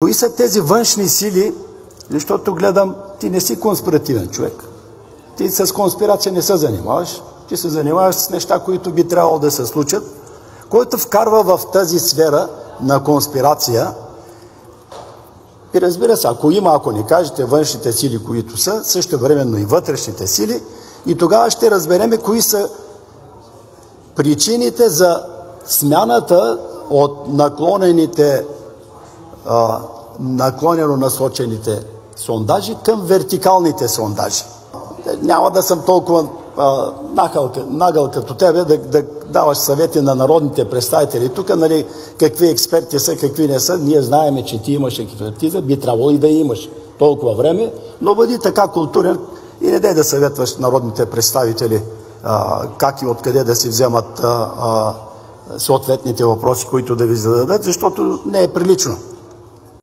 Кои са тези външни сили? Защото гледам, ти не си конспиративен човек. Ти с конспирация не се занимаваш. Ти се занимаваш с неща, които би трябвало да се случат, който вкарва в тази сфера на конспирация. И разбира се, ако не кажете външните сили, които са, същевременно и вътрешните сили, и тогава ще разбереме кои са причините за смяната от наклонено насочените сондажи към вертикалните сондажи. Няма да съм толкова нагъл като тебе да даваш съвети на народните представители. Тук, нали, какви експерти са, какви не са. Ние знаем, че ти имаш експертиза, би трябвало и да имаш толкова време, но бъди така културен и не дай да съветваш народните представители как и откъде да си вземат съответните въпроси, които да ви зададат, защото не е прилично.